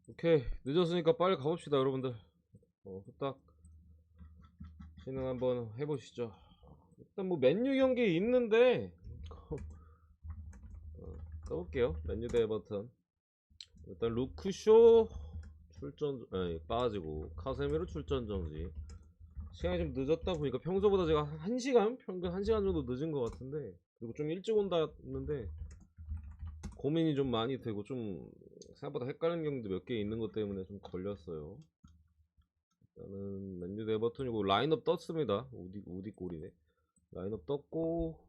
오케이, 늦었으니까 빨리 가봅시다 여러분들. 후딱 진행 한번 해보시죠. 일단 뭐 맨유 경기 있는데 떠볼게요. 맨유 대 에버턴. 일단 루크쇼 출전 빠지고 카세미로 출전 정지. 시간이 좀 늦었다 보니까 평소보다 제가 한 1시간 평균 1시간 정도 늦은 것 같은데, 그리고 좀 일찍 온다 했는데 고민이 좀 많이 되고 좀 생각보다 헷갈리는 경기도 몇 개 있는 것 때문에 좀 걸렸어요. 일단은 맨유 대 에버턴이고 라인업 떴습니다. 우디 골이네. 라인업 떴고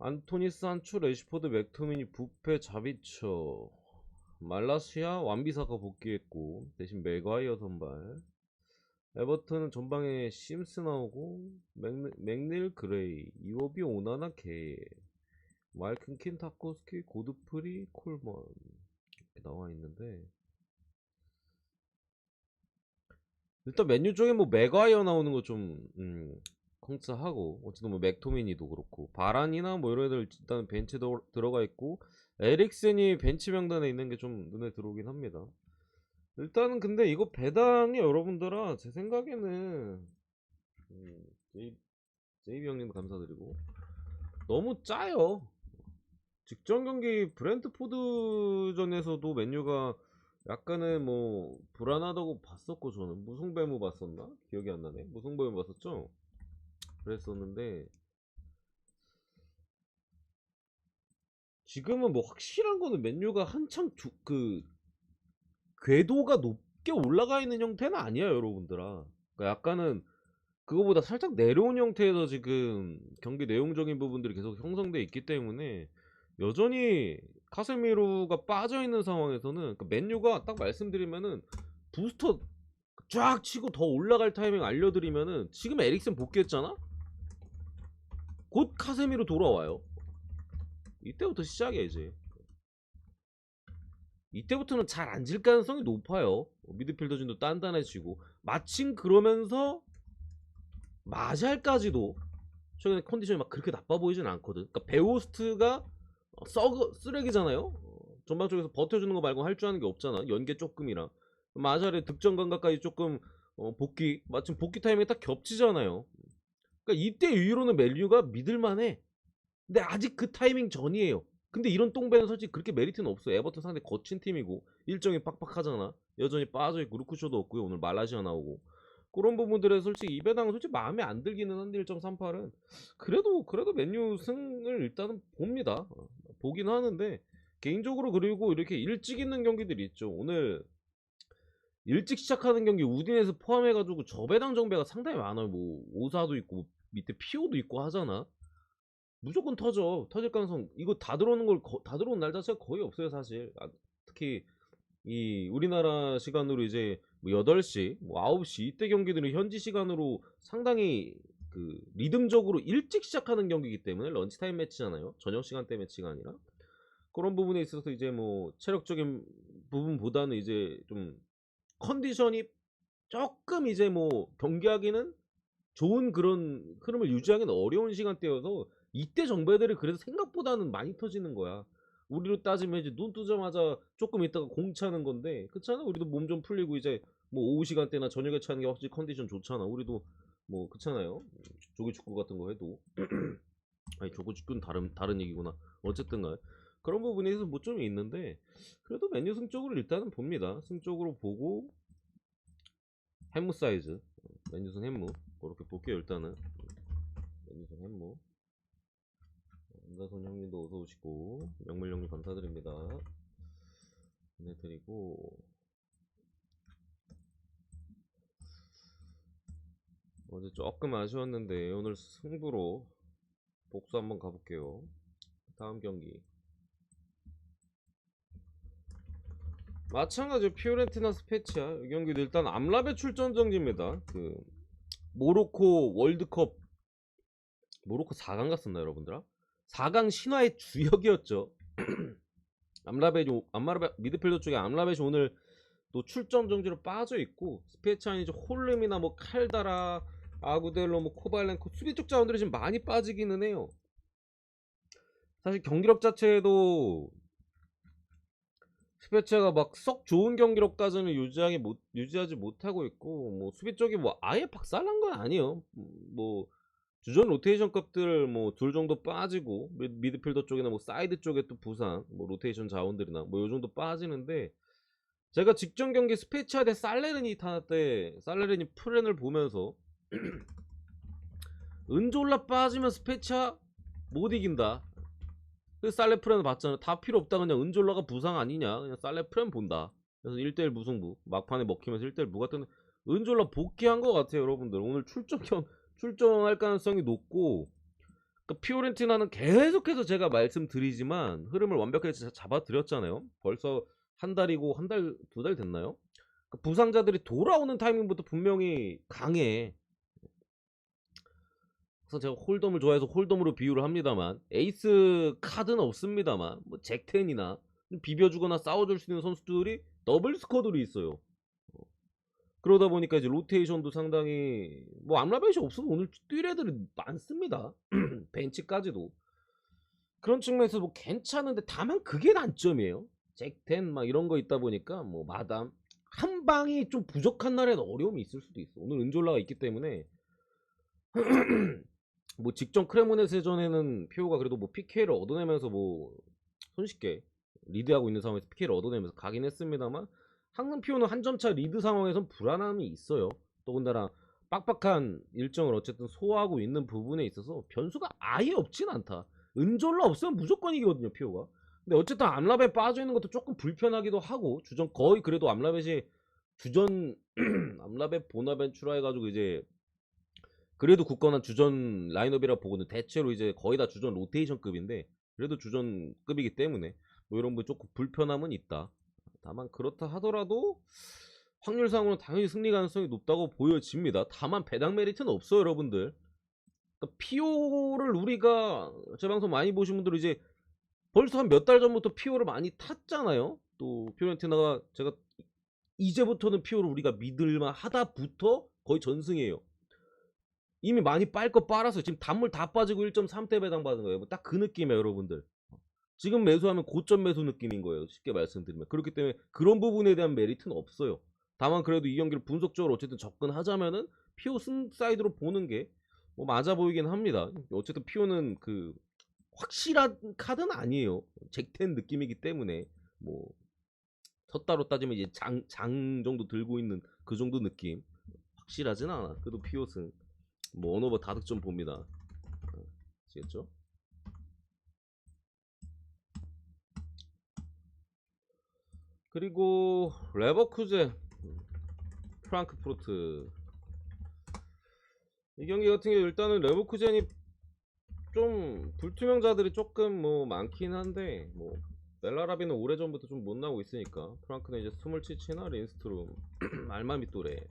안토니, 산초, 레시포드, 맥토미니, 부페, 자비처, 말라시아, 완비사가 복귀했고 대신 맥과이어 선발. 에버턴은 전방에 심스 나오고 맥닐, 그레이, 이워비, 오나나, 게, 말큰킨, 타코스키, 고드프리, 콜먼 이렇게 나와 있는데, 일단 맨유 쪽에 뭐 맥과이어 나오는 거 좀 컹츠하고, 어쨌든 뭐 맥토미니도 그렇고 바란이나 뭐 이런 애들 일단 벤치 들어가 있고, 에릭센이 벤치 명단에 있는 게 좀 눈에 들어오긴 합니다. 일단은 근데 이거 배당이 여러분들아 제 생각에는 음, 제이비 형님 감사드리고 너무 짜요. 직전 경기 브랜트포드전에서도 맨유가 약간은 뭐 불안하다고 봤었고, 저는 무승배무 봤었나? 기억이 안 나네. 무승배무 봤었죠? 그랬었는데 지금은 뭐 확실한 거는 맨유가 한창 궤도가 높게 올라가 있는 형태는 아니야 여러분들아. 그러니까 약간은 그거보다 살짝 내려온 형태에서 지금 경기 내용적인 부분들이 계속 형성돼 있기 때문에, 여전히 카세미로가 빠져 있는 상황에서는, 그러니까 맨유가 딱 말씀드리면은 부스터 쫙 치고 더 올라갈 타이밍 알려드리면은, 지금 에릭슨 복귀했잖아? 곧 카세미로 돌아와요. 이때부터 시작이야 이제. 이때부터는 잘 앉을 가능성이 높아요. 미드필더진도 단단해지고, 마침 그러면서 마샬까지도 최근에 컨디션이 막 그렇게 나빠 보이진 않거든. 그러니까 베오스트가 쓰레기잖아요. 전방 쪽에서 버텨주는 거 말고 할 줄 아는 게 없잖아. 연계 조금이랑 마샬의 득점 감각까지 조금 복귀, 마침 복귀 타이밍이 딱 겹치잖아요. 그러니까 이때 이후로는 멜류가 믿을만해. 근데 아직 그 타이밍 전이에요. 근데 이런 똥배는 솔직히 그렇게 메리트는 없어. 에버턴 상대 거친 팀이고 일정이 빡빡하잖아. 여전히 빠져있고 루크쇼도 없고요. 오늘 말라시아 나오고 그런 부분들에 솔직히 이 배당은 솔직히 마음에 안 들기는 한데, 1.38은 그래도 맨유 승을 일단은 봅니다. 보긴 하는데 개인적으로. 그리고 이렇게 일찍 있는 경기들이 있죠. 오늘 일찍 시작하는 경기 우딘에서 포함해가지고 저배당 정배가 상당히 많아요. 뭐 오사도 있고 밑에 피오도 있고 하잖아. 무조건 터질 가능성, 이거 다 들어오는 다 들어오는 날 자체가 거의 없어요 사실. 특히 이 우리나라 시간으로 이제 뭐 8시, 뭐 9시 이때 경기들은 현지 시간으로 상당히 그 리듬적으로 일찍 시작하는 경기이기 때문에, 런치타임 매치잖아요. 저녁 시간대 매치가 아니라. 그런 부분에 있어서 이제 뭐 체력적인 부분보다는 이제 좀 컨디션이 조금 이제 뭐 경기하기는 좋은 그런 흐름을 유지하기는 어려운 시간대여서 이때 정배들이 그래도 생각보다는 많이 터지는 거야. 우리로 따지면 이제 눈 뜨자마자 조금 있다가 공 차는 건데, 그렇잖아. 우리도 몸 좀 풀리고 이제 뭐 오후 시간대나 저녁에 차는 게 확실히 컨디션 좋잖아. 우리도 뭐 그렇잖아요. 조기 축구 같은 거 해도. 아니 조기 축구는 다른 얘기구나. 어쨌든간 그런 부분에 있어서 뭐 좀 있는데, 그래도 맨유 승적으로 일단은 봅니다. 승적으로 보고 햄무 사이즈, 맨유승 햄무 그렇게 볼게요 일단은. 맨유승 햄무. 임다선 형님도 어서 오시고, 명물 형님 감사드립니다. 보내드리고, 어제 조금 아쉬웠는데 오늘 승부로 복수 한번 가볼게요. 다음 경기 마찬가지로 피오렌티나 스페치아. 이 경기도 일단 암라베 출전 정지입니다. 그 모로코 월드컵, 모로코 4강 갔었나 여러분들아? 4강 신화의 주역이었죠. 암라베 미드필더 쪽에 암라베시 오늘 또 출전 정지로 빠져 있고, 스페치아니 이제 홀름이나 뭐 칼다라, 아구델로, 뭐 코발렌코 수비 쪽 자원들이 지금 많이 빠지기는 해요. 사실 경기력 자체도 스페치아가 막 썩 좋은 경기력까지는 유지하지 못하고 있고, 뭐 수비 쪽이 뭐 아예 박살난 건 아니에요. 뭐 주전 로테이션급들 뭐 둘 정도 빠지고, 미드필더 쪽이나 뭐 사이드 쪽에 또 부상, 뭐 로테이션 자원들이나 뭐 요 정도 빠지는데, 제가 직전 경기 스페치아 대 살레르니타 때 살레르니 프렌을 보면서 은졸라 빠지면 스페치아 못 이긴다. 그 살레프렌을 봤잖아. 다 필요 없다. 그냥 은졸라가 부상 아니냐. 그냥 살레프렌 본다. 그래서 1대1 무승부. 막판에 먹히면서 1대1 무같은 은졸라 복귀한 것 같아요, 여러분들. 오늘 출정할 가능성이 높고, 그러니까 피오렌티나는 계속해서 제가 말씀드리지만 흐름을 완벽하게 잡아드렸잖아요. 벌써 한 달이고 한 달, 두 달 됐나요? 그러니까 부상자들이 돌아오는 타이밍부터 분명히 강해. 그래서 제가 홀덤을 좋아해서 홀덤으로 비유를 합니다만, 에이스 카드는 없습니다만 뭐 잭텐이나 비벼주거나 싸워줄 수 있는 선수들이 더블 스쿼드로 있어요. 그러다 보니까 이제 로테이션도 상당히 뭐 암라벳이 없어도 오늘 뛸 애들이 많습니다. 벤치까지도. 그런 측면에서 뭐 괜찮은데, 다만 그게 단점이에요. 잭텐 막 이런 거 있다 보니까 뭐 마담 한 방이 좀 부족한 날에는 어려움이 있을 수도 있어. 오늘 은졸라가 있기 때문에 뭐 직전 크레모네세전에는 피오가 그래도 뭐 PK를 얻어내면서 뭐 손쉽게 리드하고 있는 상황에서 PK를 얻어내면서 가긴 했습니다만, 항상 피오는 한 점차 리드 상황에선 불안함이 있어요. 더군다나 빡빡한 일정을 어쨌든 소화하고 있는 부분에 있어서 변수가 아예 없진 않다. 은졸라 없으면 무조건 이기거든요, 피오가. 근데 어쨌든 암라벳 빠져있는 것도 조금 불편하기도 하고, 주전 거의 그래도 암라벳이 주전 암라벳 보나벤추라 해가지고 이제 그래도 굳건한 주전 라인업이라 보고는 대체로 이제 거의 다 주전 로테이션급인데, 그래도 주전급이기 때문에 뭐 이런 부 조금 불편함은 있다. 다만 그렇다 하더라도 확률상으로는 당연히 승리 가능성이 높다고 보여집니다. 다만 배당 메리트는 없어요, 여러분들. 그러니까 피오를 우리가 제 방송 많이 보신 분들은 이제 벌써 한 몇 달 전부터 피오를 많이 탔잖아요. 또 피오렌티나가 제가 이제부터는 피오를 우리가 믿을만 하다부터 거의 전승이에요. 이미 많이 빨 거 빨아서 지금 단물 다 빠지고 1.3대 배당 받은 거예요. 딱 그 느낌이에요, 여러분들. 지금 매수하면 고점 매수 느낌인 거예요, 쉽게 말씀드리면. 그렇기 때문에 그런 부분에 대한 메리트는 없어요. 다만 그래도 이 경기를 분석적으로 어쨌든 접근하자면은 피오 승 사이드로 보는 게 뭐 맞아 보이긴 합니다. 어쨌든 피오는 그 확실한 카드는 아니에요. 잭텐 느낌이기 때문에 뭐 섰다로 따지면 이제 장 정도 들고 있는 그 정도 느낌. 확실하진 않아. 그래도 피오 승. 뭐 언어버 다득점 봅니다. 아시겠죠? 그리고 레버쿠젠 프랑크푸르트, 이 경기 같은 경우 일단은 레버쿠젠이 좀 불투명자들이 조금 뭐 많긴 한데, 뭐 벨라라비는 오래전부터 좀 못 나오고 있으니까 프랑크는 이제 스몰치치나 린스트룸 알마미 또래.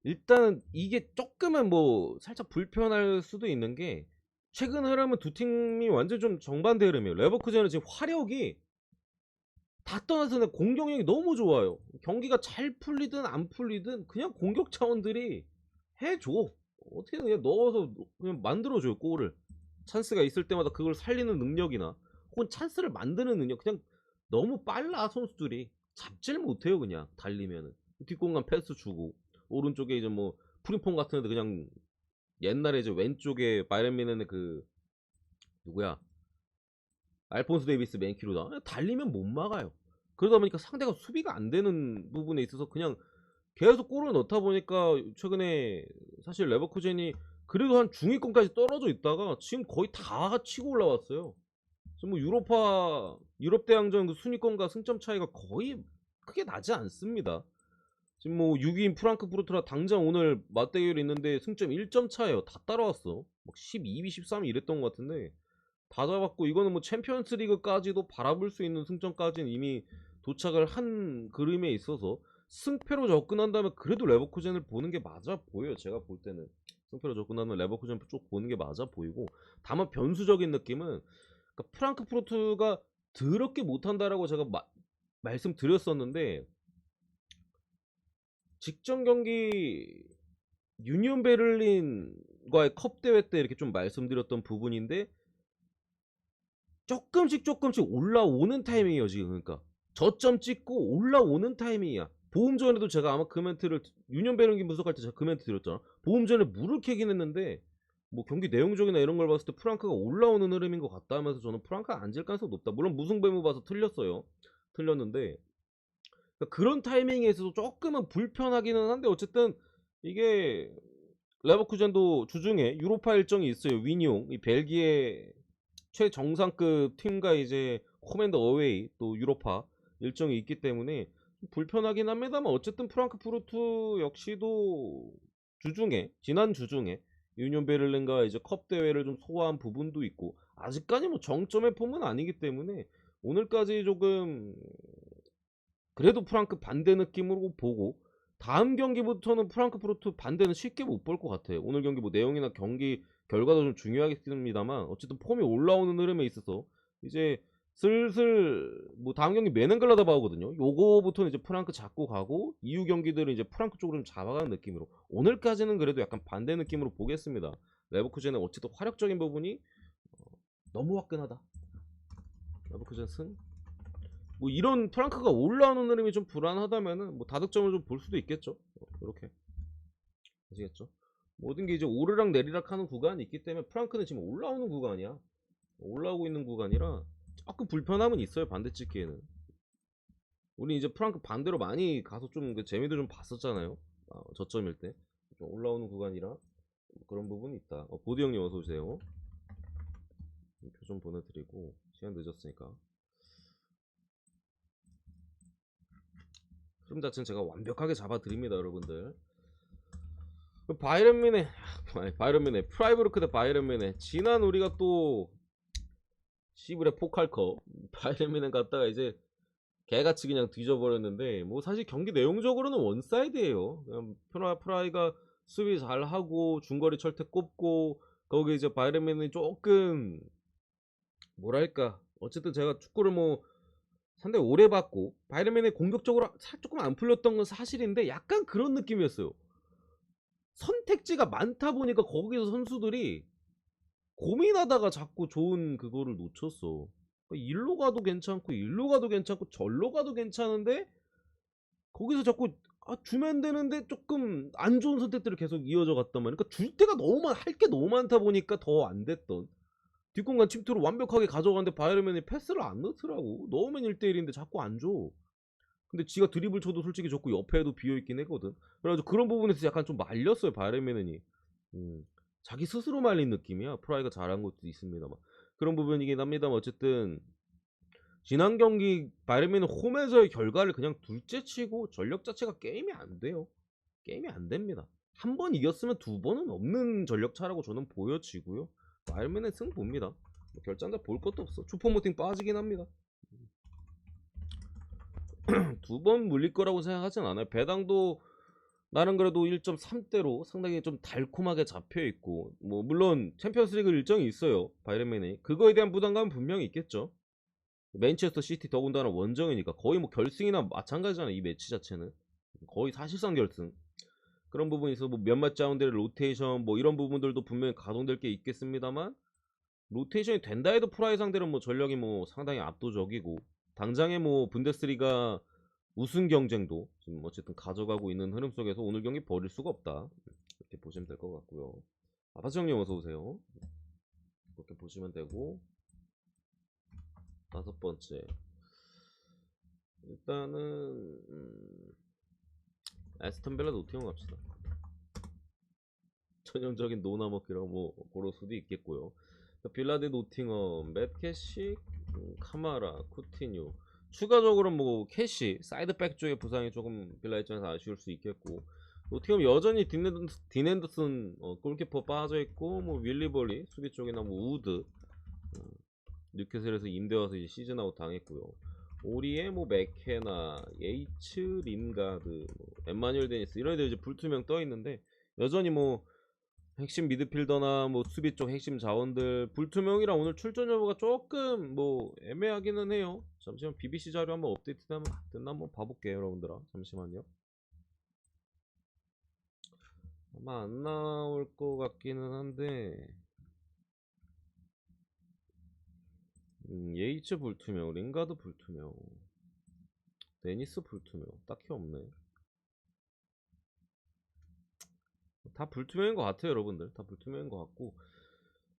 일단은 이게 조금은 뭐 살짝 불편할 수도 있는 게, 최근 흐름은 두 팀이 완전 좀 정반대 흐름이에요. 레버쿠젠은 지금 화력이 다 떠나서 공격력이 너무 좋아요. 경기가 잘 풀리든 안 풀리든 그냥 공격 차원들이 해줘. 어떻게 그냥 넣어서 그냥 만들어줘요, 골을. 찬스가 있을 때마다 그걸 살리는 능력이나 혹은 찬스를 만드는 능력, 그냥 너무 빨라 선수들이. 잡질 못해요. 그냥 달리면은 뒷공간 패스 주고, 오른쪽에 이제 뭐 프리폼 같은 애들 그냥 옛날에 이제 왼쪽에 바이런 미넨의 그 누구야, 알폰스 데이비스 맨키로다 달리면 못 막아요. 그러다 보니까 상대가 수비가 안 되는 부분에 있어서 그냥 계속 골을 넣다 보니까 최근에 사실 레버쿠젠이 그래도 한 중위권까지 떨어져 있다가 지금 거의 다 치고 올라왔어요. 지금 뭐 유럽 대항전 그 순위권과 승점 차이가 거의 크게 나지 않습니다. 지금 뭐 6위인 프랑크푸르트라 당장 오늘 맞대결이 있는데 승점 1점 차예요. 다 따라왔어. 막 12위, 13위 이랬던 것 같은데 다 잡았고, 이거는 뭐 챔피언스 리그까지도 바라볼 수 있는 승점까지는 이미 도착을 한 그림에 있어서 승패로 접근한다면 그래도 레버쿠젠을 보는 게 맞아 보여요. 제가 볼 때는 승패로 접근하면 레버쿠젠 쪽 보는 게 맞아 보이고, 다만 변수적인 느낌은, 그러니까 프랑크푸르트가 더럽게 못한다라고 제가 말씀드렸었는데, 직전 경기 유니온 베를린과의 컵 대회 때 이렇게 좀 말씀드렸던 부분인데, 조금씩 올라오는 타이밍이에요 지금. 그러니까 저점 찍고 올라오는 타이밍이야. 보험 전에도 제가 아마 그 멘트를 유년 배런기 분석할 때 제가 그 멘트 드렸잖아. 보험 전에 물을 캐긴 했는데 뭐 경기 내용적이나 이런 걸 봤을 때 프랑크가 올라오는 흐름인 것 같다 하면서 저는 프랑크가 앉을 가능성이 높다. 물론 무승배무 봐서 틀렸어요. 틀렸는데 그러니까 그런 타이밍에 있어서 조금은 불편하기는 한데 어쨌든 이게 레버쿠젠도 주중에 유로파 일정이 있어요. 위뇽 이 벨기에 최정상급 팀과 이제 코맨더 어웨이 또 유로파 일정이 있기 때문에 불편하긴 합니다만 어쨌든 프랑크푸르트 역시도 주중에 지난 주중에 유니온 베를린과 이제 컵 대회를 좀 소화한 부분도 있고 아직까지 뭐 정점의 폼은 아니기 때문에 오늘까지 조금 그래도 프랑크 반대 느낌으로 보고 다음 경기부터는 프랑크푸르트 반대는 쉽게 못 볼 것 같아요. 오늘 경기 뭐 내용이나 경기 결과도 좀 중요하겠습니다만 어쨌든 폼이 올라오는 흐름에 있어서 이제 슬슬 뭐 다음 경기 메넨글라드바거든요. 요거부터는 이제 프랑크 잡고 가고 이후 경기들은 이제 프랑크 쪽으로 좀 잡아가는 느낌으로 오늘까지는 그래도 약간 반대 느낌으로 보겠습니다. 레버쿠젠의 어쨌든 화력적인 부분이 너무 화끈하다. 레버쿠젠 승. 뭐 이런 프랑크가 올라오는 흐름이 좀 불안하다면은 뭐 다득점을 좀 볼 수도 있겠죠. 이렇게 아시겠죠? 모든 게 이제 오르락 내리락 하는 구간이 있기 때문에 프랑크는 지금 올라오는 구간이야. 올라오고 있는 구간이라 조금 불편함은 있어요. 반대 찍기에는. 우리 이제 프랑크 반대로 많이 가서 좀 그 재미도 좀 봤었잖아요. 저점일 때 좀 올라오는 구간이라 그런 부분이 있다. 보디 형님 어서 오세요. 표 좀 보내드리고 시간 늦었으니까. 흐름 자체는 제가 완벽하게 잡아드립니다, 여러분들. 바이런민의 바이런민의 프라이브르크 대 바이런민의 지난 우리가 또 시브레 포칼커 바이런민을 갖다가 이제 개같이 그냥 뒤져버렸는데 뭐 사실 경기 내용적으로는 원사이드예요. 그냥 프라이가 수비 잘하고 중거리 철퇴 꼽고 거기 이제 바이런민이 조금 뭐랄까 어쨌든 제가 축구를 뭐 상당히 오래 봤고 바이런민이 공격적으로 조금 안 풀렸던 건 사실인데 약간 그런 느낌이었어요. 선택지가 많다 보니까 거기서 선수들이 고민하다가 자꾸 좋은 그거를 놓쳤어. 그러니까 일로 가도 괜찮고 일로 가도 괜찮고 절로 가도 괜찮은데 거기서 자꾸 주면 되는데 조금 안 좋은 선택들을 계속 이어져 갔단 말이야. 그러니까 줄 때가 할 게 너무 많다 보니까 더 안 됐던. 뒷공간 침투를 완벽하게 가져가는데 바이에른이 패스를 안 넣더라고. 넣으면 1대1인데 자꾸 안 줘. 근데 지가 드리블 쳐도 솔직히 좋고 옆에도 비어있긴 했거든. 그래가지고 그런 부분에서 약간 좀 말렸어요 바이에른이. 자기 스스로 말린 느낌이야. 프라이가 잘한 것도 있습니다만 그런 부분이긴 합니다만 어쨌든 지난 경기 바이에른은 홈에서의 결과를 그냥 둘째치고 전력 자체가 게임이 안 돼요. 게임이 안 됩니다. 한 번 이겼으면 두 번은 없는 전력 차라고 저는 보여지고요. 바이에른의 승부입니다. 뭐 결장자 볼 것도 없어. 추퍼모팅 빠지긴 합니다. 두 번 물릴 거라고 생각하진 않아요. 배당도 나는 그래도 1.3대로 상당히 좀 달콤하게 잡혀 있고 뭐 물론 챔피언스리그 일정이 있어요. 바이에른이 그거에 대한 부담감은 분명히 있겠죠. 맨체스터 시티 더군다나 원정이니까 거의 뭐 결승이나 마찬가지잖아요. 이 매치 자체는 거의 사실상 결승. 그런 부분이 있어 뭐 몇몇 자원들의 로테이션 뭐 이런 부분들도 분명히 가동될 게 있겠습니다만 로테이션이 된다 해도 프라이 상대로 뭐 전력이 뭐 상당히 압도적이고 당장에 뭐 분데스리가 우승 경쟁도 지금 어쨌든 가져가고 있는 흐름 속에서 오늘 경기 버릴 수가 없다. 이렇게 보시면 될 것 같고요. 아파트 형님 어서 오세요. 이렇게 보시면 되고 다섯 번째 일단은 에스턴빌라 노팅엄 갑시다. 전형적인 노나 먹기라고 뭐 고를 수도 있겠고요. 빌라 대 노팅엄, 맷 캐시, 카마라, 쿠티뉴. 추가적으로 뭐 캐시, 사이드백 쪽의 부상이 조금 빌라 입장에서 아쉬울 수 있겠고 노팅엄 여전히 딘 앤더슨 골키퍼 빠져있고 뭐 윌리버리 수비 쪽이나 뭐 우드 뉴캐슬에서 임대 와서 이제 시즌 아웃 당했고요. 오리에 뭐 맥케나, 예이츠, 린가드, 뭐 엠마뉴엘 데니스 이런 애들 이제 불투명 떠 있는데 여전히 뭐 핵심 미드필더나 뭐 수비 쪽 핵심 자원들 불투명이라 오늘 출전 여부가 조금 뭐 애매하기는 해요. 잠시만 BBC 자료 한번 업데이트 됐나 한번 봐볼게요 여러분들아. 잠시만요. 아마 안 나올 것 같기는 한데 예이츠 불투명, 링가드 불투명. 데니스 불투명 딱히 없네. 다 불투명인 것 같아요, 여러분들. 다 불투명인 것 같고,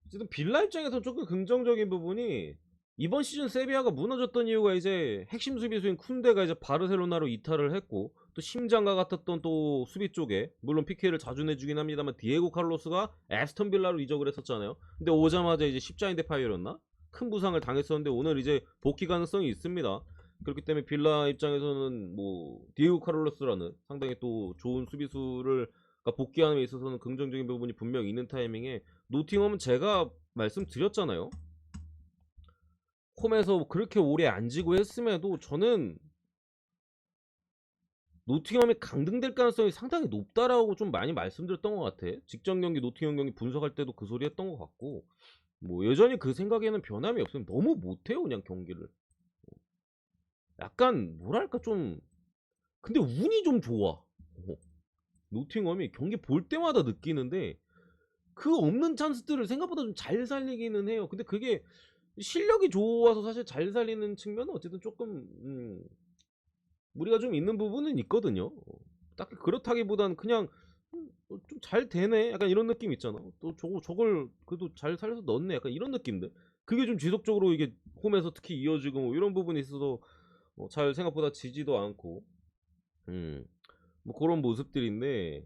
어쨌든 빌라 입장에서 조금 긍정적인 부분이, 이번 시즌 세비야가 무너졌던 이유가 이제 핵심 수비수인 쿤데가 이제 바르셀로나로 이탈을 했고, 또 심장과 같았던 또 수비 쪽에 물론 PK를 자주 내주긴 합니다만 디에고 칼로스가 에스턴 빌라로 이적을 했었잖아요. 근데 오자마자 이제 십자인대 파열이었나? 큰 부상을 당했었는데 오늘 이제 복귀 가능성이 있습니다. 그렇기 때문에 빌라 입장에서는 뭐 디에고 카를로스라는 상당히 또 좋은 수비수를 복귀하는 데 있어서는 긍정적인 부분이 분명 있는 타이밍에, 노팅엄은 제가 말씀드렸잖아요. 홈에서 그렇게 오래 안 지고 했음에도 저는 노팅엄이 강등될 가능성이 상당히 높다라고 좀 많이 말씀드렸던 것 같아. 직전 경기 노팅엄 경기 분석할 때도 그 소리 했던 것 같고, 뭐 여전히 그 생각에는 변함이 없으면 너무 못해요 그냥 경기를. 약간 뭐랄까 좀, 근데 운이 좀 좋아. 노팅엄이 경기 볼 때마다 느끼는데 그 없는 찬스들을 생각보다 좀 잘 살리기는 해요. 근데 그게 실력이 좋아서 사실 잘 살리는 측면은 어쨌든 조금 무리가 좀 있는 부분은 있거든요. 딱히 그렇다기보다는 그냥 좀 잘 되네 약간 이런 느낌 있잖아. 또 저걸 그래도 잘 살려서 넣었네 약간 이런 느낌들. 그게 좀 지속적으로 이게 홈에서 특히 이어지고 뭐 이런 부분이 있어서 잘 생각보다 지지도 않고 뭐 그런 모습들인데,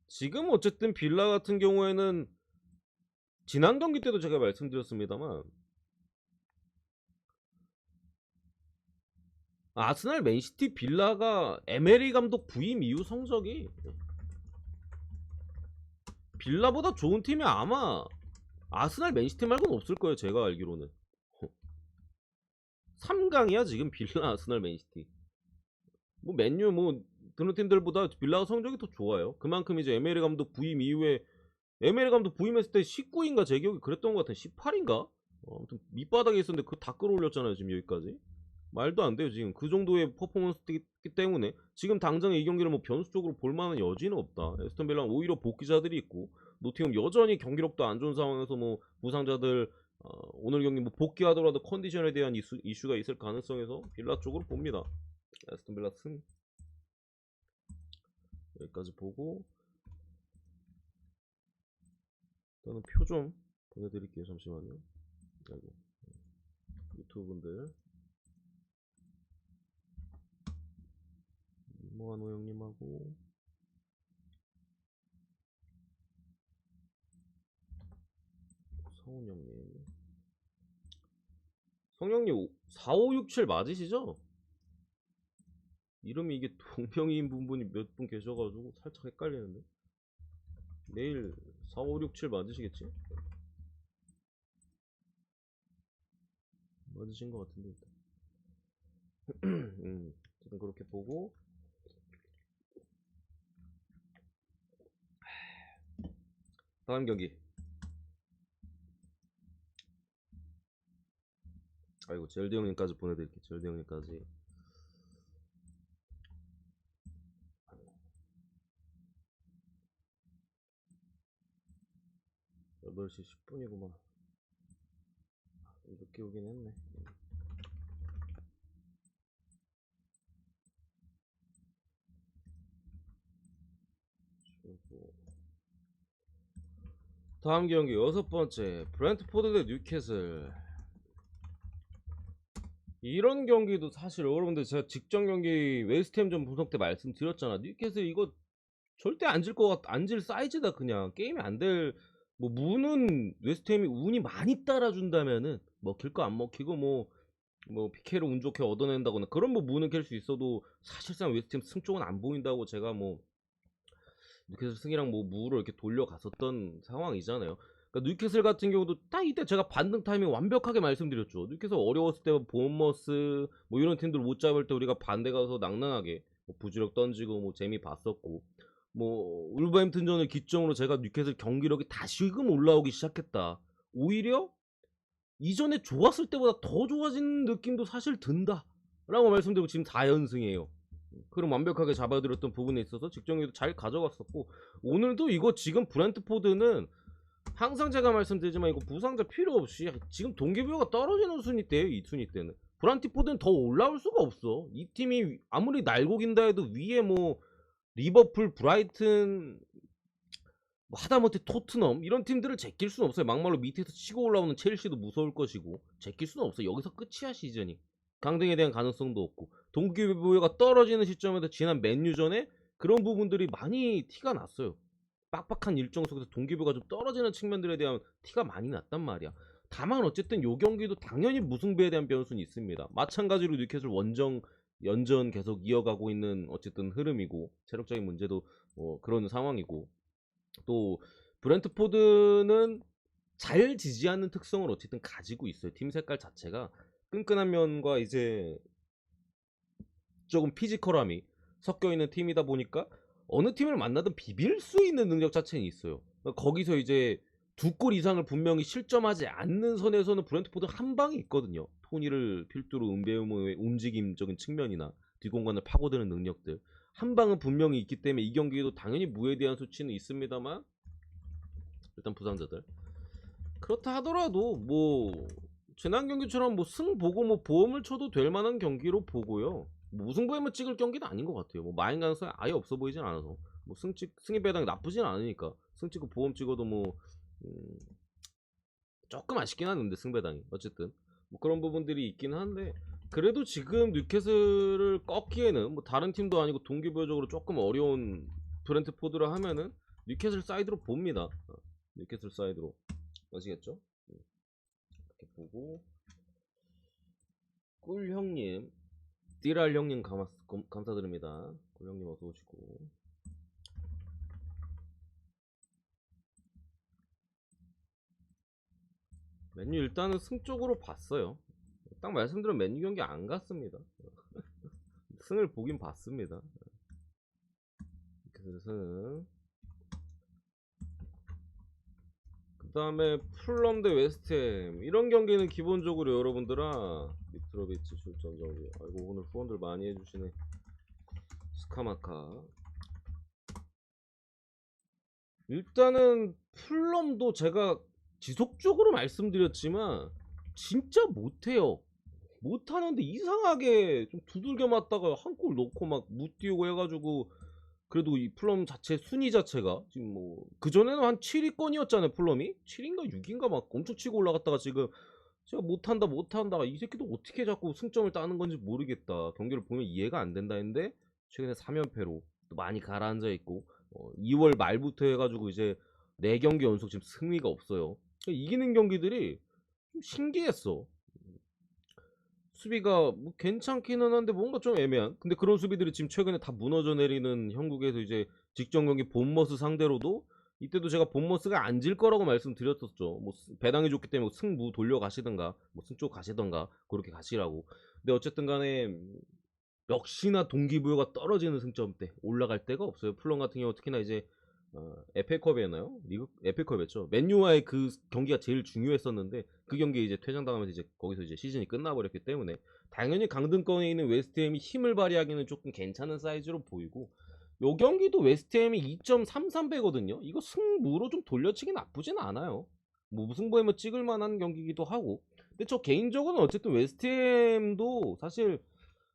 지금 어쨌든 빌라 같은 경우에는 지난 경기 때도 제가 말씀드렸습니다만, 아스날, 맨시티, 빌라가 에메리 감독 부임 이후 성적이 빌라보다 좋은 팀이 아마 아스날, 맨시티 말고는 없을 거예요. 제가 알기로는 3강이야 지금 빌라, 아스날, 맨시티. 뭐 맨유 뭐 드는 팀들보다 빌라가 성적이 더 좋아요. 그만큼 이제 에메리 감독 부임 이후에, 에메리 감독 부임했을 때 19인가 제 기억이 그랬던 것 같아. 18인가? 아무튼 밑바닥에 있었는데 그거 다 끌어올렸잖아요 지금 여기까지. 말도 안 돼요 지금 그 정도의 퍼포먼스이기 때문에. 지금 당장 이 경기를 뭐 변수적으로 볼 만한 여지는 없다. 에스턴 빌라는 오히려 복귀자들이 있고, 노팅엄 여전히 경기력도 안 좋은 상황에서 뭐 부상자들 오늘 경기 뭐 복귀하더라도 컨디션에 대한 이슈가 있을 가능성에서 빌라 쪽으로 봅니다. 에스턴 빌라 승. 여기까지 보고 저는 표 좀 보내드릴게요. 잠시만요. 아이고, 유튜브 분들, 모한호 형님하고 성훈 형님. 성형님 4567 맞으시죠? 이름이 이게 동명이인 분이 몇 분 계셔가지고 살짝 헷갈리는데, 내일 4567 맞으시겠지? 맞으신 것 같은데 일단 지금 그렇게 보고 다음 경기. 아이고, 젤드 형님까지 보내드릴게요. 젤드 형님까지. 8시 10분이구만. 늦게 오긴 했네. 다음 경기 6번째, 브랜트포드 대 뉴캐슬. 이런 경기도 사실 여러분들 제가 직전 경기 웨스트햄전 분석 때 말씀드렸잖아. 뉴캐슬 이거 절대 안 질 것 같, 안 질 사이즈다. 그냥 게임이 안 될, 뭐 무는 웨스트햄이 운이 많이 따라준다면은 먹힐 거 안 먹히고 뭐 PK를 운 좋게 얻어낸다거나 그런 뭐 무는 캘 수 있어도, 사실상 웨스트햄 승 쪽은 안 보인다고 제가 뭐 뉴캐슬 승이랑 뭐 무로 이렇게 돌려갔었던 상황이잖아요. 그러니까 뉴캐슬 같은 경우도 딱 이때 제가 반등 타이밍 완벽하게 말씀드렸죠. 뉴캐슬 어려웠을 때 보험머스 뭐 이런 팀들 못 잡을 때 우리가 반대 가서 낭낭하게 뭐 부주력 던지고 뭐 재미 봤었고, 뭐 울버햄튼전을 기점으로 제가 뉴캐슬 경기력이 다시금 올라오기 시작했다. 오히려 이전에 좋았을 때보다 더 좋아진 느낌도 사실 든다 라고 말씀드리고 지금 4연승이에요. 그럼 완벽하게 잡아들였던 부분에 있어서 직전에도 잘 가져갔었고, 오늘도 이거 지금 브랜트포드는 항상 제가 말씀드리지만 이거 부상자 필요 없이 지금 동기부여가 떨어지는 순위 때예요. 이 순위 때는 브란티포드는 더 올라올 수가 없어. 이 팀이 아무리 날고긴다 해도 위에 뭐 리버풀, 브라이튼, 뭐 하다못해 토트넘 이런 팀들을 제낄 수는 없어요. 막말로 밑에서 치고 올라오는 첼시도 무서울 것이고 제낄 수는 없어. 여기서 끝이야 시즌이. 강등에 대한 가능성도 없고 동기부여가 떨어지는 시점에서 지난 맨유전에 그런 부분들이 많이 티가 났어요. 빡빡한 일정 속에서 동기부여가 좀 떨어지는 측면들에 대한 티가 많이 났단 말이야. 다만 어쨌든 요 경기도 당연히 무승부에 대한 변수는 있습니다. 마찬가지로 뉴캐슬 원정 연전 계속 이어가고 있는 어쨌든 흐름이고 체력적인 문제도 그런 상황이고 또 브렌트포드는 잘 지지하는 특성을 어쨌든 가지고 있어요. 팀 색깔 자체가 끈끈한 면과 이제 조금 피지컬함이 섞여 있는 팀이다 보니까 어느 팀을 만나든 비빌 수 있는 능력 자체는 있어요. 거기서 이제 2골 이상을 분명히 실점하지 않는 선에서는 브렌트포드 한 방이 있거든요. 토니를 필두로 은배우의 움직임적인 측면이나 뒷공간을 파고드는 능력들 한 방은 분명히 있기 때문에 이 경기에도 당연히 무에 대한 수치는 있습니다만 일단 부상자들 그렇다 하더라도 뭐 지난 경기처럼 뭐 승 보고 뭐 보험을 쳐도 될 만한 경기로 보고요. 뭐 무승부에만 찍을 경기는 아닌 것 같아요. 뭐 마인 가능성이 아예 없어 보이진 않아서 뭐 승리 배당이 나쁘진 않으니까 승 찍고 보험 찍어도 뭐 조금 아쉽긴 하는데 승배당이 어쨌든 뭐 그런 부분들이 있긴 한데 그래도 지금 뉴캐슬을 꺾기에는 뭐 다른 팀도 아니고 동기부여적으로 조금 어려운 브렌트포드라 하면은 뉴캐슬 사이드로 봅니다. 뉴캐슬 사이드로 아시겠죠? 이렇게 보고 꿀 형님, 띠랄 형님 감사드립니다. 꿀 형님 어서 오시고. 맨유 일단은 승 쪽으로 봤어요. 딱 말씀드린 맨유 경기 안 갔습니다. 승을 보긴 봤습니다. 그래서 그 다음에 풀럼 대 웨스트햄 이런 경기는 기본적으로 여러분들아 미트로비치 출전 경기 아이고 오늘 후원들 많이 해주시네. 스카마카 일단은 풀럼도 제가 지속적으로 말씀드렸지만 진짜 못해요. 못하는데 이상하게 좀 두들겨 맞다가 한 골 넣고 막 무띄우고 해가지고 그래도 이 풀럼 자체 순위 자체가 지금 뭐 그전에는 한 7위권이었잖아요. 풀럼이 7인가 6인가 막 엄청 치고 올라갔다가 지금 제가 못한다 이 새끼도 어떻게 자꾸 승점을 따는 건지 모르겠다. 경기를 보면 이해가 안 된다 했는데 최근에 3연패로 또 많이 가라앉아 있고 2월 말부터 해가지고 이제 4경기 연속 지금 승리가 없어요. 이기는 경기들이 좀 신기했어. 수비가 뭐 괜찮기는 한데 뭔가 좀 애매한. 근데 그런 수비들이 지금 최근에 다 무너져 내리는 형국에서 이제 직전 경기 본머스 상대로도 이때도 제가 본머스가 안 질 거라고 말씀드렸었죠. 뭐 배당이 좋기 때문에 승무 돌려가시던가 뭐 승쪽 가시던가 그렇게 가시라고. 근데 어쨌든 간에 역시나 동기부여가 떨어지는 승점대 올라갈 데가 없어요. 풀럼 같은 경우 특히나 이제 FA컵이었나요? 리그 FA컵이었죠. 맨유와의 그 경기가 제일 중요했었는데 그 경기에 이제 퇴장당하면서 이제 거기서 이제 시즌이 끝나버렸기 때문에 당연히 강등권에 있는 웨스트햄이 힘을 발휘하기는 조금 괜찮은 사이즈로 보이고 요 경기도 웨스트햄이 2.33배거든요. 이거 승무로 좀 돌려치기 나쁘진 않아요. 뭐 무승부에 뭐 찍을 만한 경기기도 하고. 근데 저 개인적으로는 어쨌든 웨스트햄도 사실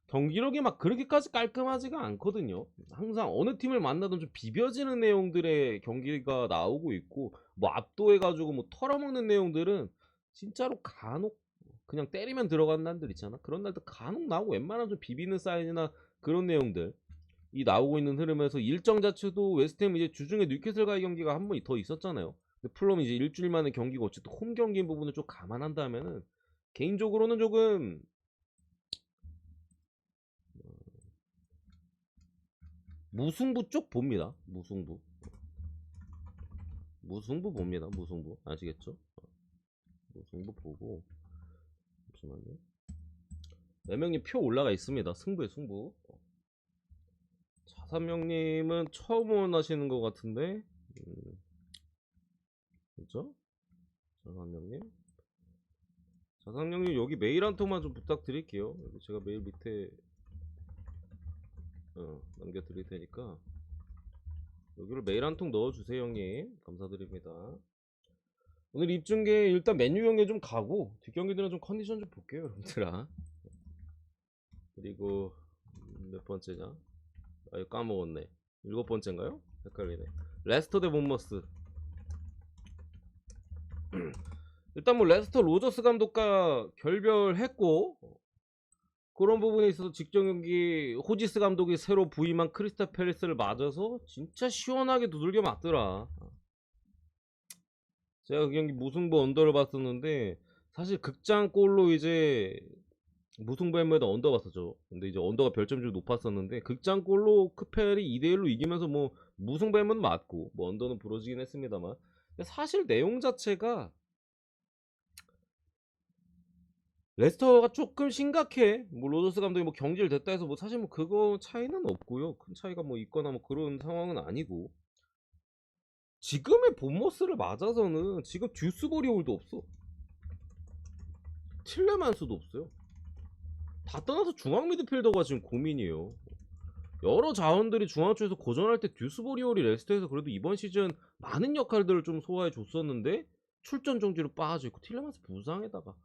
경기력이 막 그렇게까지 깔끔하지가 않거든요. 항상 어느 팀을 만나든 좀 비벼지는 내용들의 경기가 나오고 있고 뭐 압도해가지고 뭐 털어먹는 내용들은 진짜로 간혹 그냥 때리면 들어간 날들 있잖아. 그런 날도 간혹 나오고 웬만하면 좀 비비는 사이즈나 그런 내용들 이 나오고 있는 흐름에서 일정 자체도 웨스트햄 이제 주중에 뉴캐슬과의 경기가 한 번 더 있었잖아요. 근데 풀럼 이제 일주일 만에 경기가 어쨌든 홈 경기인 부분을 좀 감안한다면은 개인적으로는 조금 무승부 쪽 봅니다. 무승부 봅니다. 무승부 아시겠죠? 무승부 보고 잠시만요. 4명님 표 올라가 있습니다. 승부에 승부. 자삼명님은 처음 원하시는 것 같은데 그죠? 자삼명님 여기 메일 한 통만 좀 부탁드릴게요. 여기 제가 메일 밑에 남겨드릴 테니까 여기를 메일 한 통 넣어주세요 형님. 감사드립니다. 오늘 입중계 일단 맨유 경기 좀 가고 뒷경기들은 좀 컨디션 좀 볼게요 여러분들아. 그리고 몇 번째냐? 아, 이거 까먹었네. 7번째인가요? 헷갈리네. 레스터 대 본머스. 일단 뭐 레스터 로저스 감독과 결별했고, 그런 부분에 있어서 직전 경기 호지스 감독이 새로 부임한 크리스탈 팰리스를 맞아서 진짜 시원하게 두들겨 맞더라. 제가 그 경기 무승부 언더를 봤었는데, 사실 극장골로 이제 무승부 햄머에다 언더 봤었죠. 근데 이제 언더가 별점이 좀 높았었는데, 극장골로 크펠이 2대1로 이기면서 뭐 무승부 햄머는 맞고 뭐 언더는 부러지긴 했습니다만, 근데 사실 내용 자체가 레스터가 조금 심각해. 뭐 로저스 감독이 뭐 경질 됐다 해서 뭐 사실 뭐 그거 차이는 없고요. 큰 차이가 뭐 있거나 뭐 그런 상황은 아니고, 지금의 본머스를 맞아서는 지금 듀스버리올도 없어. 틸레만스도 없어요. 다 떠나서 중앙 미드필더가 지금 고민이에요. 여러 자원들이 중앙쪽에서 고전할 때 듀스버리올이 레스터에서 그래도 이번 시즌 많은 역할들을 좀 소화해 줬었는데 출전 정지로 빠져 있고, 틸레만스 부상에다가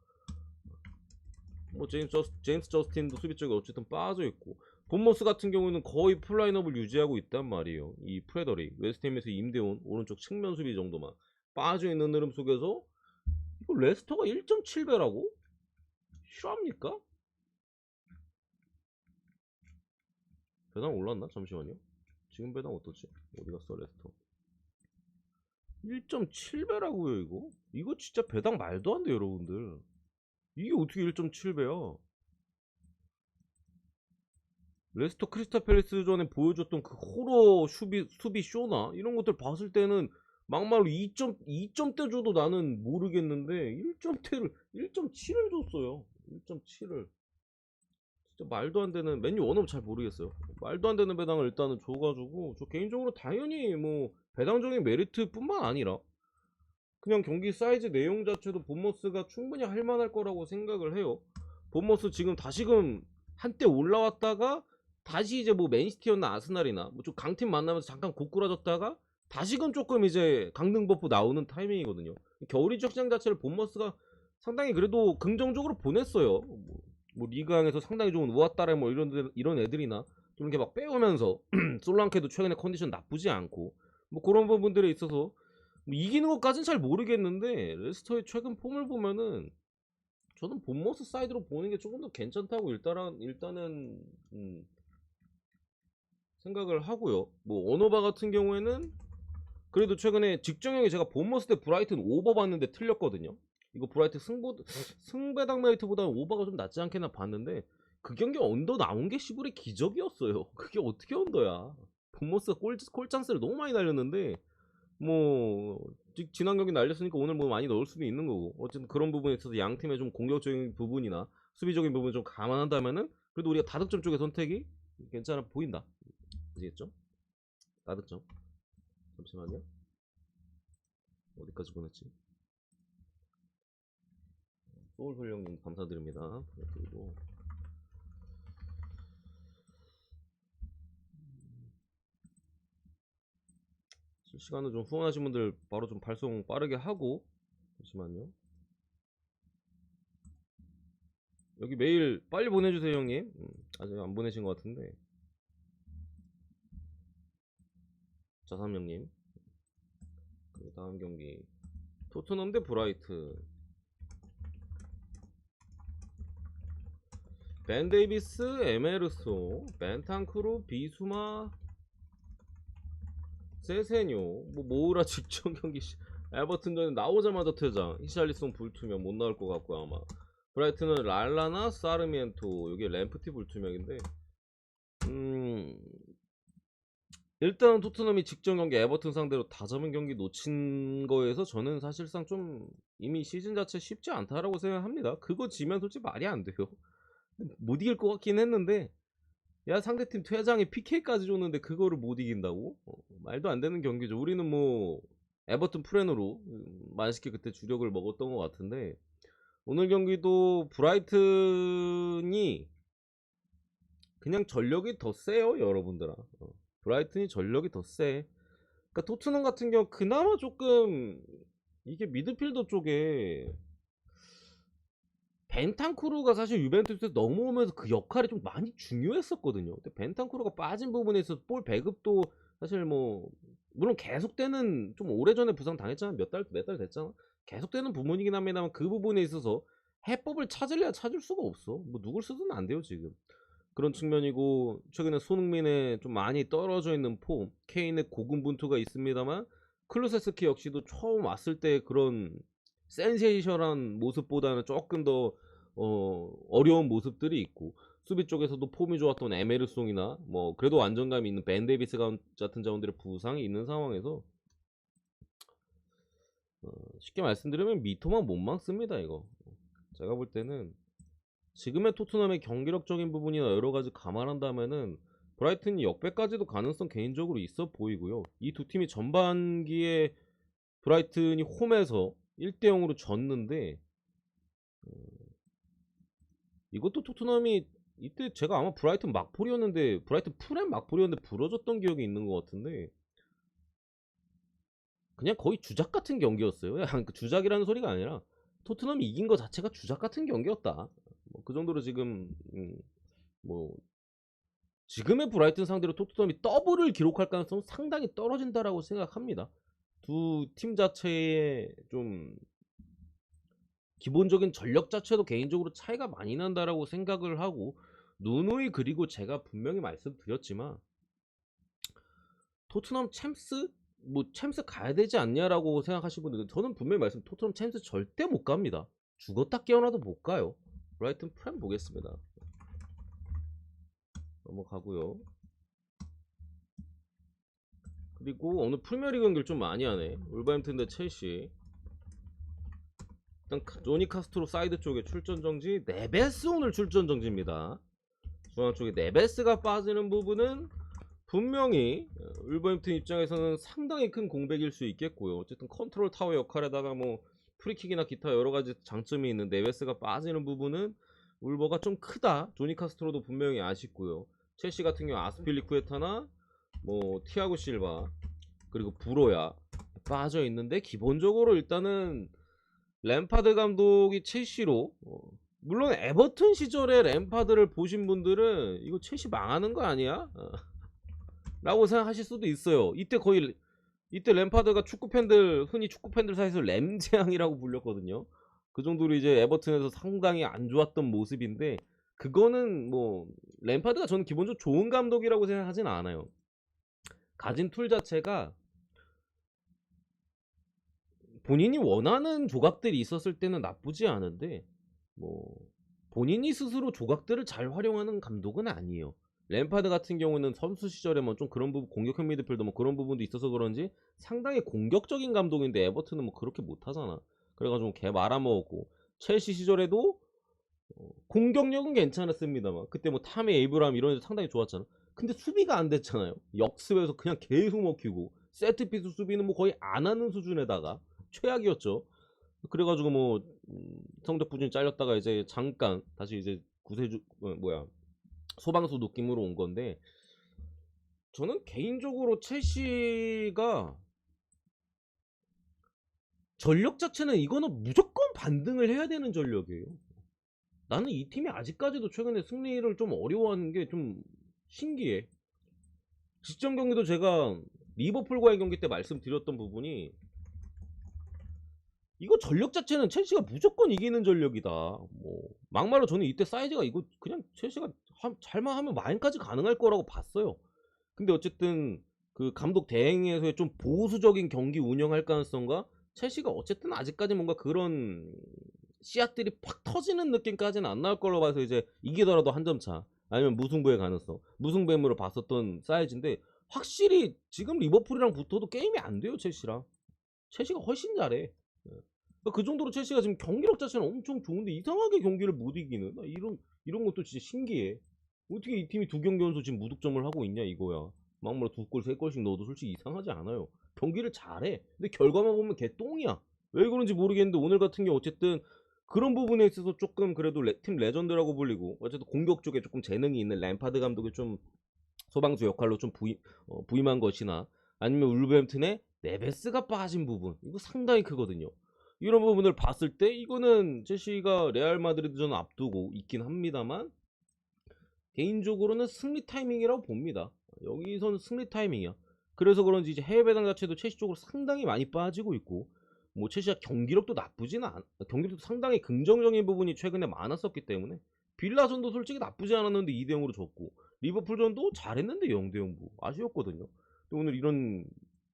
뭐 제임스 저스틴도 수비 쪽에 어쨌든 빠져 있고, 본머스 같은 경우는 거의 풀라인업을 유지하고 있단 말이에요. 이 프레더릭, 웨스트햄에서 임대온 오른쪽 측면 수비 정도만 빠져 있는 흐름 속에서 이거 레스터가 1.7배라고? 실합니까? 배당 올랐나? 잠시만요. 지금 배당 어떠지? 어디 갔어 레스터? 1.7배라고요 이거? 이거 진짜 배당 말도 안 돼 여러분들. 이게 어떻게 1.7배야? 레스터 크리스탈 팰리스 전에 보여줬던 그 호러 수비 쇼나 이런 것들 봤을 때는 막말로 2점대 줘도 나는 모르겠는데 1.7을 줬어요. 1.7을. 진짜 말도 안 되는, 맨유 원업 잘 모르겠어요. 말도 안 되는 배당을 일단은 줘가지고, 저 개인적으로 당연히 뭐 배당적인 메리트 뿐만 아니라 그냥 경기 사이즈 내용 자체도 본머스가 충분히 할만할 거라고 생각을 해요. 본머스 지금 다시금 한때 올라왔다가 다시 이제 뭐 맨시티였나 아스날이나 뭐 좀 강팀 만나면서 잠깐 고꾸라졌다가 다시금 조금 이제 강등 버프 나오는 타이밍이거든요. 겨울 이적 시장 자체를 본머스가 상당히 그래도 긍정적으로 보냈어요. 뭐 리그왕에서 상당히 좋은 우아따레 뭐 이런 애들이나 좀 이렇게 막 빼오면서 솔랑케도 최근에 컨디션 나쁘지 않고 뭐 그런 부분들에 있어서 뭐 이기는 것까진 잘 모르겠는데, 레스터의 최근 폼을 보면은 저는 본머스 사이드로 보는 게 조금 더 괜찮다고 일단은 생각을 하고요. 뭐 원오바 같은 경우에는 그래도 최근에 직전형에 제가 본머스 대 브라이튼 오버 봤는데 틀렸거든요. 이거 브라이튼 승배당 메리트보다 오버가 좀 낫지 않겠나 봤는데, 그 경기 언더 나온 게 시골의 기적이었어요. 그게 어떻게 언더야? 본머스가 꼴찬스를 너무 많이 날렸는데 뭐 지난 경기 날렸으니까 오늘 뭐 많이 넣을 수도 있는 거고, 어쨌든 그런 부분에 있어서 양 팀의 좀 공격적인 부분이나 수비적인 부분을 좀 감안한다면은 그래도 우리가 다득점 쪽의 선택이 괜찮아 보인다. 아시겠죠? 다득점. 잠시만요. 어디까지 보냈지? 소울훈령님 감사드립니다. 그리고 실시간으로 좀 후원하신 분들 바로 좀 발송 빠르게 하고. 잠시만요. 여기 메일 빨리 보내주세요 형님. 아직 안 보내신 것 같은데. 자삼형님. 그 다음 경기 토트넘 대 브라이트. 벤 데이비스, 에메르소, 벤탄크루, 비수마, 세세뇨, 뭐 모우라 직전 경기 에버튼 전에 나오자마자 퇴장. 히샬리송 불투명 못 나올 것 같고 아마. 브라이트는 랄라나 사르미엔토, 여기 램프티 불투명인데, 일단은 토트넘이 직전 경기 에버튼 상대로 다 잡은 경기 놓친 거에서 저는 사실상 좀 이미 시즌 자체 쉽지 않다라고 생각합니다. 그거 지면 솔직히 말이 안 돼요. 못 이길 것 같긴 했는데, 야 상대팀 퇴장에 PK까지 줬는데 그거를 못 이긴다고? 말도 안 되는 경기죠. 우리는 뭐 에버튼 프렌으로 만시키 그때 주력을 먹었던 것 같은데, 오늘 경기도 브라이튼이 그냥 전력이 더 세요 여러분들아. 브라이튼이 전력이 더 세. 그러니까 토트넘 같은 경우 그나마 조금 이게 미드필더 쪽에 벤탄쿠르가 사실 유벤투스에 넘어오면서 그 역할이 좀 많이 중요했었거든요. 근데 벤탄쿠르가 빠진 부분에 있어서 볼 배급도 사실 뭐 물론 계속되는 좀 오래전에 부상 당했잖아. 몇 달 됐잖아. 계속되는 부분이긴 합니다만 그 부분에 있어서 해법을 찾을래야 찾을 수가 없어. 뭐 누굴 쓰든 안 돼요 지금. 그런 측면이고 최근에 손흥민의 좀 많이 떨어져 있는 폼, 케인의 고군분투가 있습니다만 클루세스키 역시도 처음 왔을 때 그런 센세이션한 모습보다는 조금 더 어려운 모습들이 있고 수비 쪽에서도 폼이 좋았던 에메르송이나 뭐 그래도 안정감이 있는 벤 데이비스 같은 자원들의 부상이 있는 상황에서 쉽게 말씀드리면 미토만 못 막습니다 이거. 제가 볼 때는 지금의 토트넘의 경기력적인 부분이나 여러 가지 감안한다면은 브라이튼이 역배까지도 가능성 개인적으로 있어 보이고요. 이 두 팀이 전반기에 브라이튼이 홈에서 1대0으로 졌는데 이것도 토트넘이 이때 제가 아마 브라이튼 막폴이었는데 브라이튼 프렘 막폴이었는데 부러졌던 기억이 있는 것 같은데 그냥 거의 주작 같은 경기였어요. 그 주작이라는 소리가 아니라 토트넘이 이긴 것 자체가 주작 같은 경기였다. 뭐그 정도로 지금 뭐 지금의 브라이튼 상대로 토트넘이 더블을 기록할 가능성은 상당히 떨어진다라고 생각합니다. 두 팀 자체의 좀 기본적인 전력 자체도 개인적으로 차이가 많이 난다라고 생각을 하고 누누이 그리고 제가 분명히 말씀드렸지만 토트넘 챔스 뭐 챔스 가야 되지 않냐라고 생각하시는 분들 저는 분명히 토트넘 챔스 절대 못 갑니다. 죽었다 깨어나도 못 가요. 브라이튼 프렘 보겠습니다. 넘어가고요. 그리고 오늘 프리미어리그 경기를 좀 많이 하네. 울버햄튼 대 첼시. 일단 조니 카스트로 사이드 쪽에 출전 정지. 네베스 오늘 출전 정지입니다. 중앙 쪽에 네베스가 빠지는 부분은 분명히 울버햄튼 입장에서는 상당히 큰 공백일 수 있겠고요. 어쨌든 컨트롤 타워 역할에다가 뭐 프리킥이나 기타 여러 가지 장점이 있는 네베스가 빠지는 부분은 울버가 좀 크다. 조니 카스트로도 분명히 아쉽고요. 첼시 같은 경우 아스필리쿠에타나 뭐 티아고 실바 그리고 브로야 빠져 있는데 기본적으로 일단은 램파드 감독이 첼시로 물론 에버튼 시절에 램파드를 보신 분들은 이거 첼시 망하는 거 아니야? 라고 생각하실 수도 있어요. 이때 램파드가 흔히 축구 팬들 사이에서 램재앙이라고 불렸거든요. 그 정도로 이제 에버튼에서 상당히 안 좋았던 모습인데 그거는 뭐 램파드가 저는 기본적으로 좋은 감독이라고 생각하진 않아요. 가진 툴 자체가 본인이 원하는 조각들이 있었을 때는 나쁘지 않은데 뭐 본인이 스스로 조각들을 잘 활용하는 감독은 아니에요. 램파드 같은 경우는 선수 시절에 뭐 좀 그런 부분 공격형 미드필더 뭐 그런 부분도 있어서 그런지 상당히 공격적인 감독인데 에버튼은 뭐 그렇게 못하잖아. 그래가지고 걔 말아먹었고 첼시 시절에도 공격력은 괜찮았습니다만 그때 뭐 타미 에이브람 이런 애들 상당히 좋았잖아. 근데 수비가 안 됐잖아요. 역습에서 그냥 계속 먹히고 세트피스 수비는 뭐 거의 안 하는 수준에다가 최악이었죠. 그래가지고 뭐 성적 부진이 잘렸다가 이제 잠깐 다시 이제 구세주 소방수 느낌으로 온 건데 저는 개인적으로 첼시가 전력 자체는 이거는 무조건 반등을 해야 되는 전력이에요. 나는 이 팀이 아직까지도 최근에 승리를 좀 어려워하는 게 좀 신기해. 직전 경기도 제가 리버풀과의 경기 때 말씀드렸던 부분이 이거 전력 자체는 첼시가 무조건 이기는 전력이다. 뭐 막말로 저는 이때 사이즈가 이거 그냥 첼시가 잘만 하면 마인까지 가능할 거라고 봤어요. 근데 어쨌든 그 감독 대행에서의 좀 보수적인 경기 운영할 가능성과 첼시가 어쨌든 아직까지 뭔가 그런 씨앗들이 팍 터지는 느낌까지는 안 나올 걸로 봐서 이제 이기더라도 한 점 차 아니면 무승부의 가능성 무승부로 봤었던 사이즈인데 확실히 지금 리버풀이랑 붙어도 게임이 안 돼요. 첼시가 훨씬 잘해. 그 정도로 첼시가 지금 경기력 자체는 엄청 좋은데 이상하게 경기를 못 이기는 이런 것도 진짜 신기해. 어떻게 이 팀이 두 경기 연속 지금 무득점을 하고 있냐 이거야. 막말로 두 골, 세 골씩 넣어도 솔직히 이상하지 않아요. 경기를 잘해. 근데 결과만 보면 개똥이야. 왜 그런지 모르겠는데 오늘 같은 경우 어쨌든 그런 부분에 있어서 조금 그래도 팀 레전드라고 불리고 어쨌든 공격 쪽에 조금 재능이 있는 램파드 감독이 좀 소방수 역할로 좀 부임한 것이나 아니면 울버햄튼의 네베스가 빠진 부분 이거 상당히 크거든요. 이런 부분을 봤을 때 이거는 첼시가 레알 마드리드전 앞두고 있긴 합니다만 개인적으로는 승리 타이밍이라고 봅니다. 여기서는 승리 타이밍이야. 그래서 그런지 이제 해외 배당 자체도 첼시 쪽으로 상당히 많이 빠지고 있고 뭐 첼시가 경기력도 나쁘지는 않, 경기력도 상당히 긍정적인 부분이 최근에 많았었기 때문에 빌라전도 솔직히 나쁘지 않았는데 2대 0으로 졌고 리버풀전도 잘했는데 0대 0 아쉬웠거든요. 근데 오늘 이런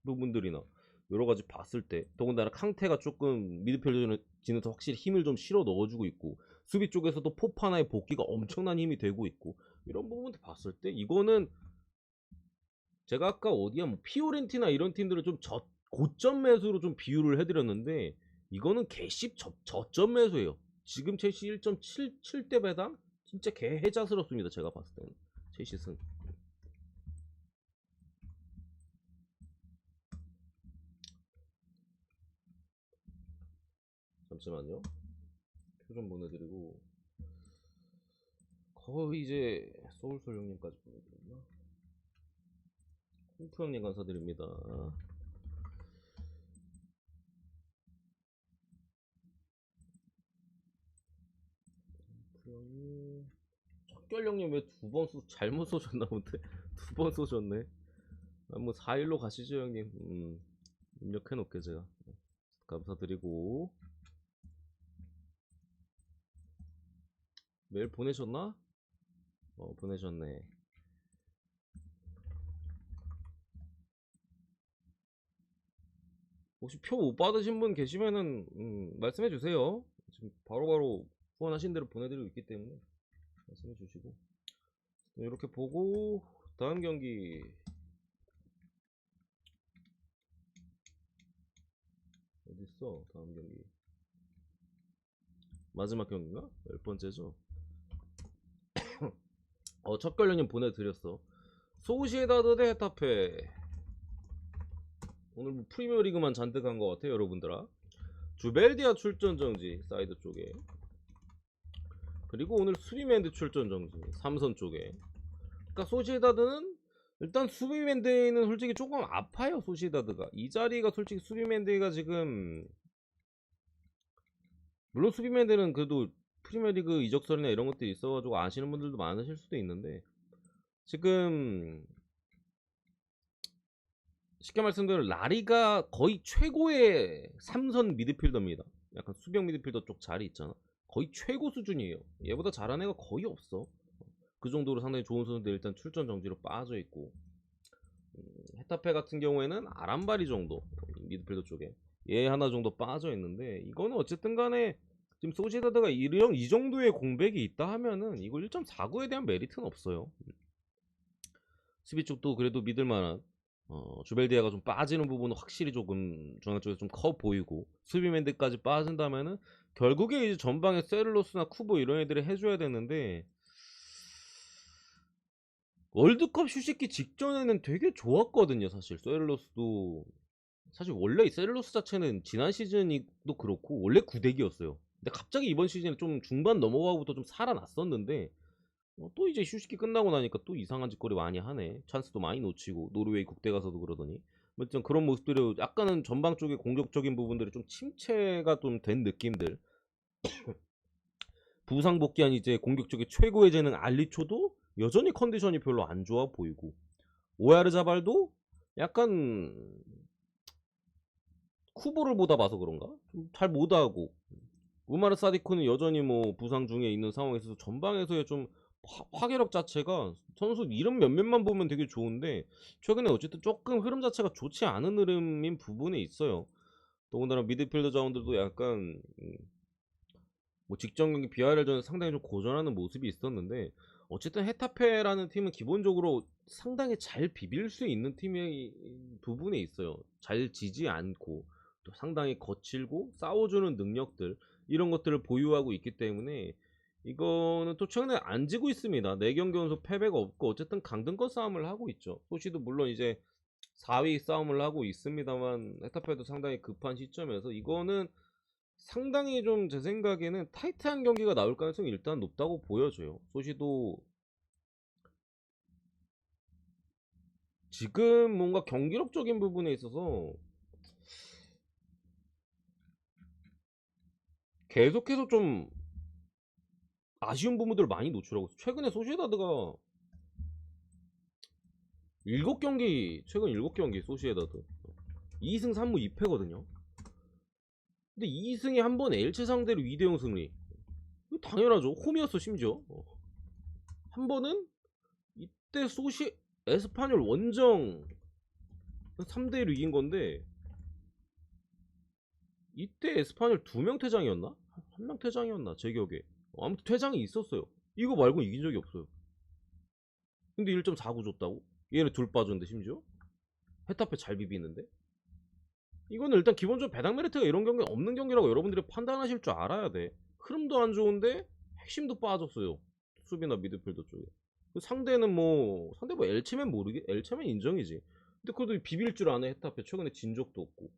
부분들이나 여러 가지 봤을 때 더군다나 캉테가 조금 미드필더진에서 확실히 힘을 좀 실어 넣어주고 있고 수비 쪽에서도 포파나의 복귀가 엄청난 힘이 되고 있고 이런 부분들 봤을 때 이거는 제가 아까 어디야 뭐 피오렌티나 이런 팀들을 좀 고점 매수로 좀 비유를 해드렸는데 이거는 개씹 저점 매수예요. 지금 첼시 1.77대 배당 진짜 개해자스럽습니다. 제가 봤을 때는 첼시 승. 잠시만요. 표 좀 보내드리고 거의 이제 소울솔 형님까지 보내드렸나? 콩프 형님 감사드립니다. 콩프 형님 척결 형님 왜 두 번 잘못 쏘셨나 본데 두 번 쏘셨네. 뭐 4일로 가시죠 형님. 입력해 놓게 제가 감사드리고 메일 보내셨나? 보내셨네. 혹시 표 못 받으신 분 계시면은 말씀해 주세요. 지금 바로바로 후원하신 대로 보내드리고 있기 때문에 말씀해 주시고 이렇게 보고 다음 경기 어딨어? 다음 경기 마지막 경기인가? 10번째죠? 첫 걸려님 보내드렸어. 소시에다드 대 헤타페. 오늘 뭐 프리미어 리그만 잔뜩 한 것 같아요 여러분들아. 주벨디아 출전 정지 사이드 쪽에, 그리고 오늘 수비맨드 출전 정지 삼선 쪽에. 그러니까 소시에다드는 일단 수비맨드에는 솔직히 조금 아파요. 소시에다드가 이 자리가 솔직히 수비맨드가 지금 물론 수비맨드는 그래도 프리미어리그 이적설이나 이런 것들이 있어가지고 아시는 분들도 많으실 수도 있는데 지금 쉽게 말씀드리면 라리가 거의 최고의 삼선 미드필더입니다. 약간 수비형 미드필더 쪽 자리 있잖아. 거의 최고 수준이에요. 얘보다 잘하는 애가 거의 없어. 그 정도로 상당히 좋은 선수인데 일단 출전 정지로 빠져 있고, 헤타페 같은 경우에는 아람바리 정도 미드필더 쪽에 얘 하나 정도 빠져 있는데 이거는 어쨌든 간에 지금 소시다드가 이 정도의 공백이 있다 하면은 이거 1.49에 대한 메리트는 없어요. 수비 쪽도 그래도 믿을 만한 주벨디아가 좀 빠지는 부분은 확실히 조금 중앙 쪽에서 좀 커 보이고 수비맨드까지 빠진다면은 결국에 이제 전방에 세를로스나 쿠보 이런 애들이 해줘야 되는데 월드컵 휴식기 직전에는 되게 좋았거든요. 사실 세를로스도 사실 원래 이 셀룰로스 자체는 지난 시즌도 그렇고 원래 구대기였어요. 근데 갑자기 이번 시즌에 좀 중반 넘어가고부터 좀 살아났었는데 또 이제 휴식기 끝나고 나니까 또 이상한 짓거리 많이 하네. 찬스도 많이 놓치고 노르웨이 국대 가서도 그러더니 아무튼 그런 모습들이 약간은 전방 쪽에 공격적인 부분들이 좀 침체가 좀 된 느낌들. 부상 복귀한 이제 공격적인 최고의 재능 알리초도 여전히 컨디션이 별로 안 좋아 보이고 오야르자발도 약간 쿠보를 보다 봐서 그런가? 잘 못하고 우마르 사디코는 여전히 뭐 부상 중에 있는 상황에서 전방에서의 좀 화계력 자체가 선수 이름 몇몇만 보면 되게 좋은데 최근에 어쨌든 조금 흐름 자체가 좋지 않은 흐름인 부분에 있어요. 더군다나 미드필더 자원들도 약간 뭐 직전 경기 비아레전에 상당히 좀 고전하는 모습이 있었는데 어쨌든 헤타페라는 팀은 기본적으로 상당히 잘 비빌 수 있는 팀의 부분에 있어요. 잘 지지 않고 또 상당히 거칠고 싸워주는 능력들 이런 것들을 보유하고 있기 때문에 이거는 또 최근에 안 지고 있습니다. 4경기 연속 패배가 없고 어쨌든 강등권 싸움을 하고 있죠. 소시도 물론 이제 4위 싸움을 하고 있습니다만 헤타페도 상당히 급한 시점에서 이거는 상당히 좀 제 생각에는 타이트한 경기가 나올 가능성이 일단 높다고 보여져요. 소시도 지금 뭔가 경기력적인 부분에 있어서 계속해서 좀 아쉬운 부분들을 많이 노출하고 있어. 최근에 소시에다드가 7경기, 최근 7경기 소시에다드 2승 3무 2패거든요. 근데 2승이 한 번 엘체 상대로 2대0 승리. 이거 당연하죠. 홈이었어 심지어. 한 번은 이때 소시 에스파뇰 원정 3대1로 이긴 건데, 이때 에스파뇰 2명 퇴장이었나? 1명 퇴장이었나? 제 기억에. 아무튼 퇴장이 있었어요. 이거 말고 이긴 적이 없어요. 근데 1.49 줬다고? 얘는 둘 빠졌는데 심지어? 헤타페 잘 비비는데? 이거는 일단 기본적으로 배당 메리트가 이런 경기 없는 경기라고 여러분들이 판단하실 줄 알아야 돼. 흐름도 안 좋은데 핵심도 빠졌어요. 수비나 미드필더 쪽에. 상대 뭐 엘체면 모르게, 엘체면 인정이지. 근데 그래도 비빌 줄 아네. 헤타페 최근에 진 적도 없고.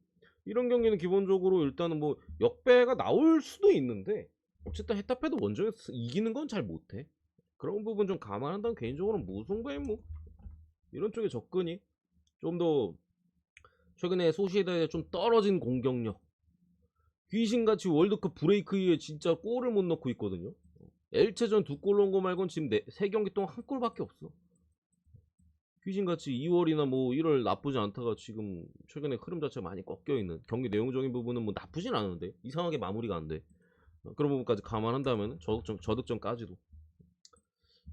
이런 경기는 기본적으로 일단은 뭐 역배가 나올 수도 있는데, 어쨌든 헤타페도 원정에서 이기는 건 잘 못해. 그런 부분 좀 감안한다면 개인적으로는 무승부에 뭐 이런 쪽의 접근이 좀 더, 최근에 소시에다의 좀 떨어진 공격력, 귀신같이 월드컵 브레이크 이후에 진짜 골을 못 넣고 있거든요. 엘체전 2골 넣은 거 말곤 지금 3경기 동안 1골밖에 없어. 귀신같이 2월이나 뭐 1월 나쁘지 않다가 지금 최근에 흐름 자체가 많이 꺾여있는, 경기 내용적인 부분은 뭐 나쁘진 않은데 이상하게 마무리가 안 돼. 그런 부분까지 감안한다면 저득점까지도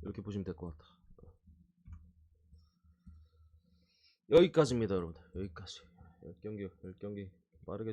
이렇게 보시면 될 것 같아. 여기까지입니다 여러분. 여기까지. 10경기 빠르게